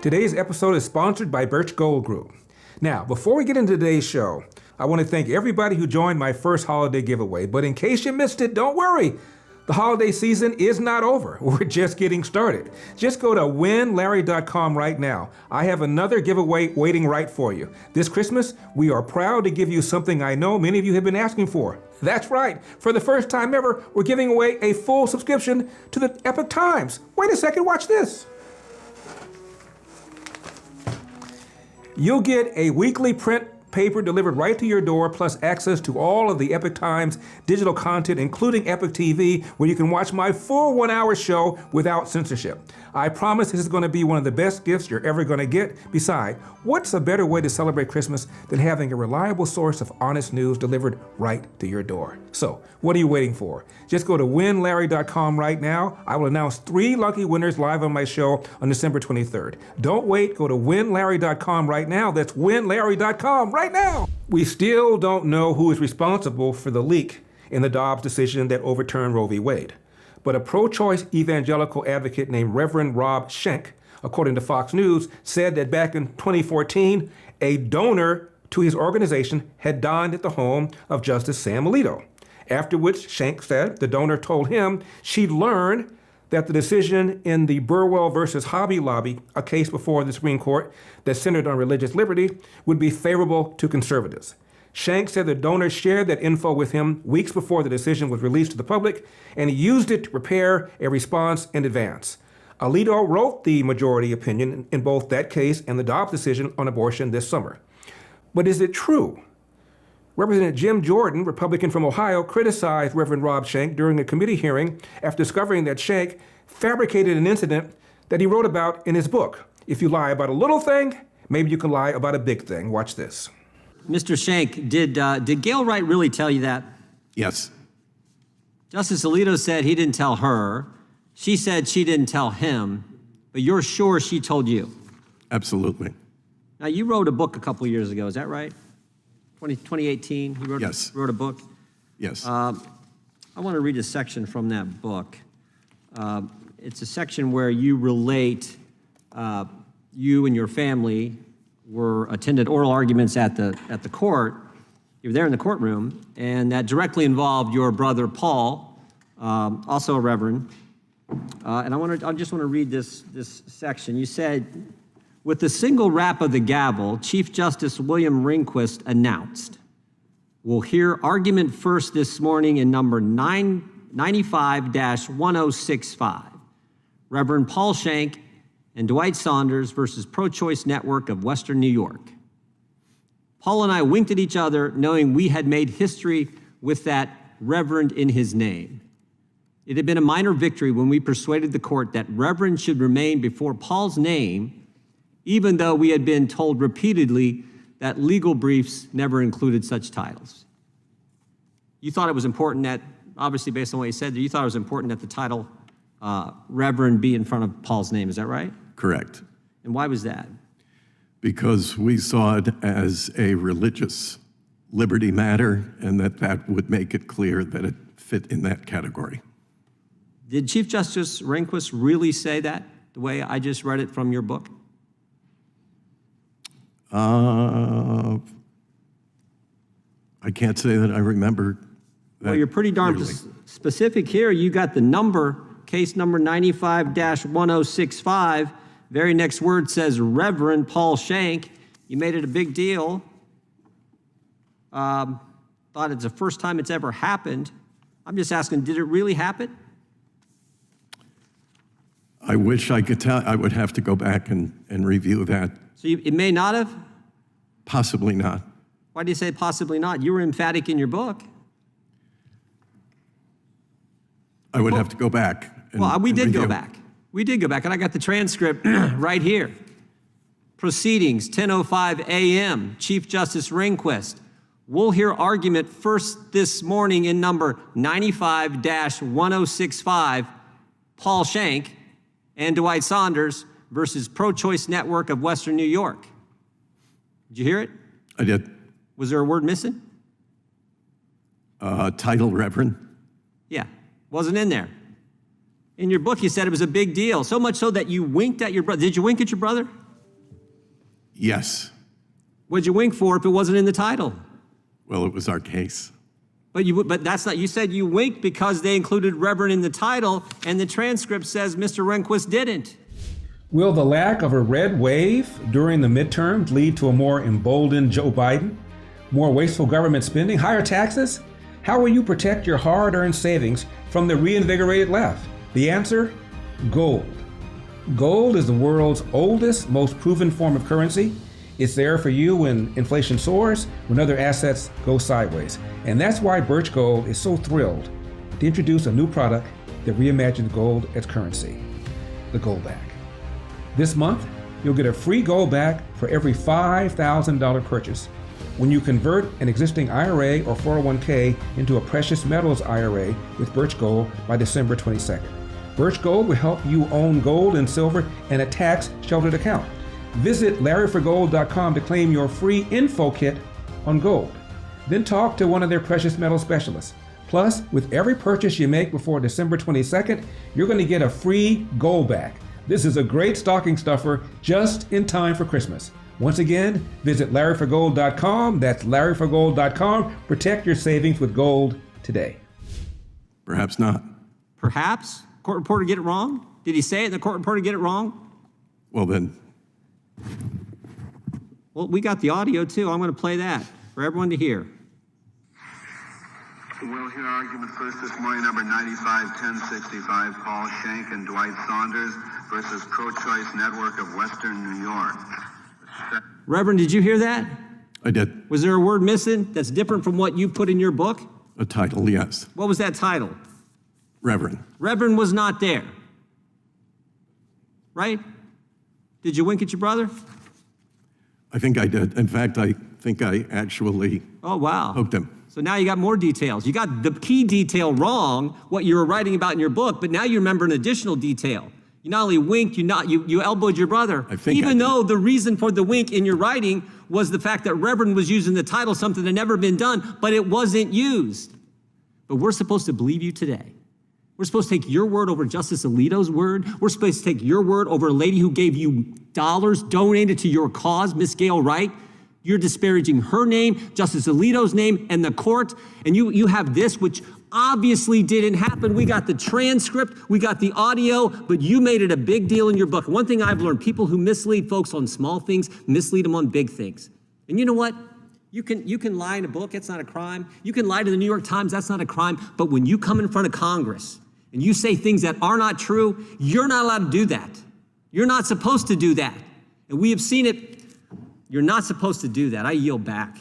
Today's episode is sponsored by Birch Gold Group. Now, before we get into today's show, I want to thank everybody who joined my first holiday giveaway. But in case you missed it, don't worry. The holiday season is not over. We're just getting started. Just go to winlarry.com right now. I have another giveaway waiting right for you. This Christmas, we are proud to give you something I know many of you have been asking for. That's right. For the first time ever, we're giving away a full subscription to the Epoch Times. Wait a second, watch this. You'll get a weekly print paper delivered right to your door, plus access to all of the Epoch Times digital content, including Epoch TV, where you can watch my full 1-hour show without censorship. I promise this is going to be one of the best gifts you're ever going to get. Besides, what's a better way to celebrate Christmas than having a reliable source of honest news delivered right to your door? So, what are you waiting for? Just go to winlarry.com right now. I will announce 3 lucky winners live on my show on December 23rd. Don't wait. Go to winlarry.com right now. That's winlarry.com right now. We still don't know who is responsible for the leak in the Dobbs decision that overturned Roe v. Wade. But a pro-choice evangelical advocate named Rev Rob Schenck, according to Fox News, said that back in 2014, a donor to his organization had dined at the home of Justice Samuel Alito. After which, Schenck said the donor told him she'd learned that the decision in the Burwell versus Hobby Lobby, a case before the Supreme Court that centered on religious liberty, would be favorable to conservatives. Schenck said the donor shared that info with him weeks before the decision was released to the public, and he used it to prepare a response in advance. Alito wrote the majority opinion in both that case and the Dobbs decision on abortion this summer. But is it true? Representative Jim Jordan, Republican from Ohio, criticized Rev Rob Schenck during a committee hearing after discovering that Schenck fabricated an incident that he wrote about in his book. If you lie about a little thing, maybe you can lie about a big thing. Watch this. Mr. Schenck, did Gail Wright really tell you that? Yes. Justice Alito said he didn't tell her. She said she didn't tell him, but you're sure she told you? Absolutely. Now, you wrote a book a couple years ago, is that right? 2018, you wrote a book? Yes. I want to read a section from that book. It's a section where you relate you and your family attended oral arguments at the court. You were there in the courtroom, and that directly involved your brother Paul, also a reverend. And I just want to read this section. You said, with the single rap of the gavel, Chief Justice William Rehnquist announced, "We'll hear argument first this morning in number 95-1065, Reverend Paul Schenck and Dwight Saunders versus Pro-Choice Network of Western New York." Paul and I winked at each other, knowing we had made history with that reverend in his name. It had been a minor victory when we persuaded the court that reverend should remain before Paul's name, even though we had been told repeatedly that legal briefs never included such titles. You thought it was important that, obviously based on what you said, you thought it was important that the title Reverend be in front of Paul's name, is that right? Correct. And why was that? Because we saw it as a religious liberty matter, and that would make it clear that it fit in that category. Did Chief Justice Rehnquist really say that, the way I just read it from your book? I can't say that I remember that. Well, you're pretty darn specific here. You got the number, case number 95-1065. Very next word says Reverend Paul Schenck. You made it a big deal. Thought it's the first time it's ever happened. I'm just asking, did it really happen? I wish I could tell. I would have to go back and review that. So it may not have? Possibly not. Why do you say possibly not? You were emphatic in your book. I would have to go back. We did go back. We did go back, and I got the transcript right here. Proceedings, 10:05 a.m., Chief Justice Rehnquist. We'll hear argument first this morning in number 95-1065, Paul Schenck and Dwight Saunders versus Pro-Choice Network of Western New York. Did you hear it? I did. Was there a word missing? Title Reverend. Yeah, wasn't in there. In your book, you said it was a big deal, so much so that you winked at your brother. Did you wink at your brother? Yes. What'd you wink for if it wasn't in the title? Well, it was our case. But that's not, you said you winked because they included Reverend in the title, and the transcript says Mr. Rehnquist didn't. Will the lack of a red wave during the midterms lead to a more emboldened Joe Biden? More wasteful government spending? Higher taxes? How will you protect your hard-earned savings from the reinvigorated left? The answer? Gold. Gold is the world's oldest, most proven form of currency. It's there for you when inflation soars, when other assets go sideways. And that's why Birch Gold is so thrilled to introduce a new product that reimagines gold as currency, the Gold Back. This month, you'll get a free gold back for every $5,000 purchase when you convert an existing IRA or 401k into a precious metals IRA with Birch Gold by December 22nd. Birch Gold will help you own gold and silver in a tax-sheltered account. Visit LarryForGold.com to claim your free info kit on gold. Then talk to one of their precious metal specialists. Plus, with every purchase you make before December 22nd, you're going to get a free gold back. This is a great stocking stuffer just in time for Christmas. Once again, visit LarryForGold.com. That's LarryForGold.com. Protect your savings with gold today. Perhaps not. Perhaps? Court reporter get it wrong? Did he say it and the court reporter get it wrong? Well, then, Well, we got the audio too. I'm going to play that for everyone to hear. We'll hear argument first this morning, number 95-1065, Paul Schenck and Dwight Saunders versus Pro-Choice Network of Western New York. Reverend, did you hear that? I did. Was there a word missing that's different from what you put in your book? A title, yes. What was that title? Reverend. Reverend was not there. Right? Did you wink at your brother? I think I did. In fact, I think I actually Oh, wow. poked him. So now you got more details. You got the key detail wrong, what you were writing about in your book, but now you remember an additional detail. You not only winked, you elbowed your brother. I think Even I did. though the reason for the wink in your writing was the fact that Reverend was using the title, something that never been done, but it wasn't used. But we're supposed to believe you today. We're supposed to take your word over Justice Alito's word. We're supposed to take your word over a lady who gave you dollars donated to your cause, Miss Gail Wright. You're disparaging her name, Justice Alito's name, and the court. And you have this, which obviously didn't happen. We got the transcript, we got the audio, but you made it a big deal in your book. One thing I've learned, people who mislead folks on small things, mislead them on big things. And you know what? You can lie in a book, it's not a crime. You can lie to the New York Times, that's not a crime. But when you come in front of Congress and you say things that are not true, you're not allowed to do that. You're not supposed to do that. And we have seen it. You're not supposed to do that. I yield back.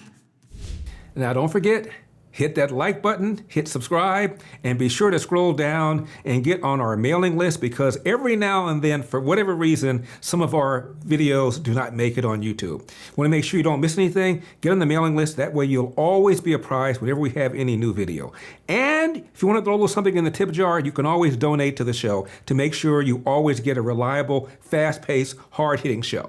Now, don't forget, hit that like button, hit subscribe, and be sure to scroll down and get on our mailing list, because every now and then, for whatever reason, some of our videos do not make it on YouTube. Want to make sure you don't miss anything? Get on the mailing list. That way you'll always be apprised whenever we have any new video. And if you want to throw a little something in the tip jar, you can always donate to the show to make sure you always get a reliable, fast-paced, hard-hitting show.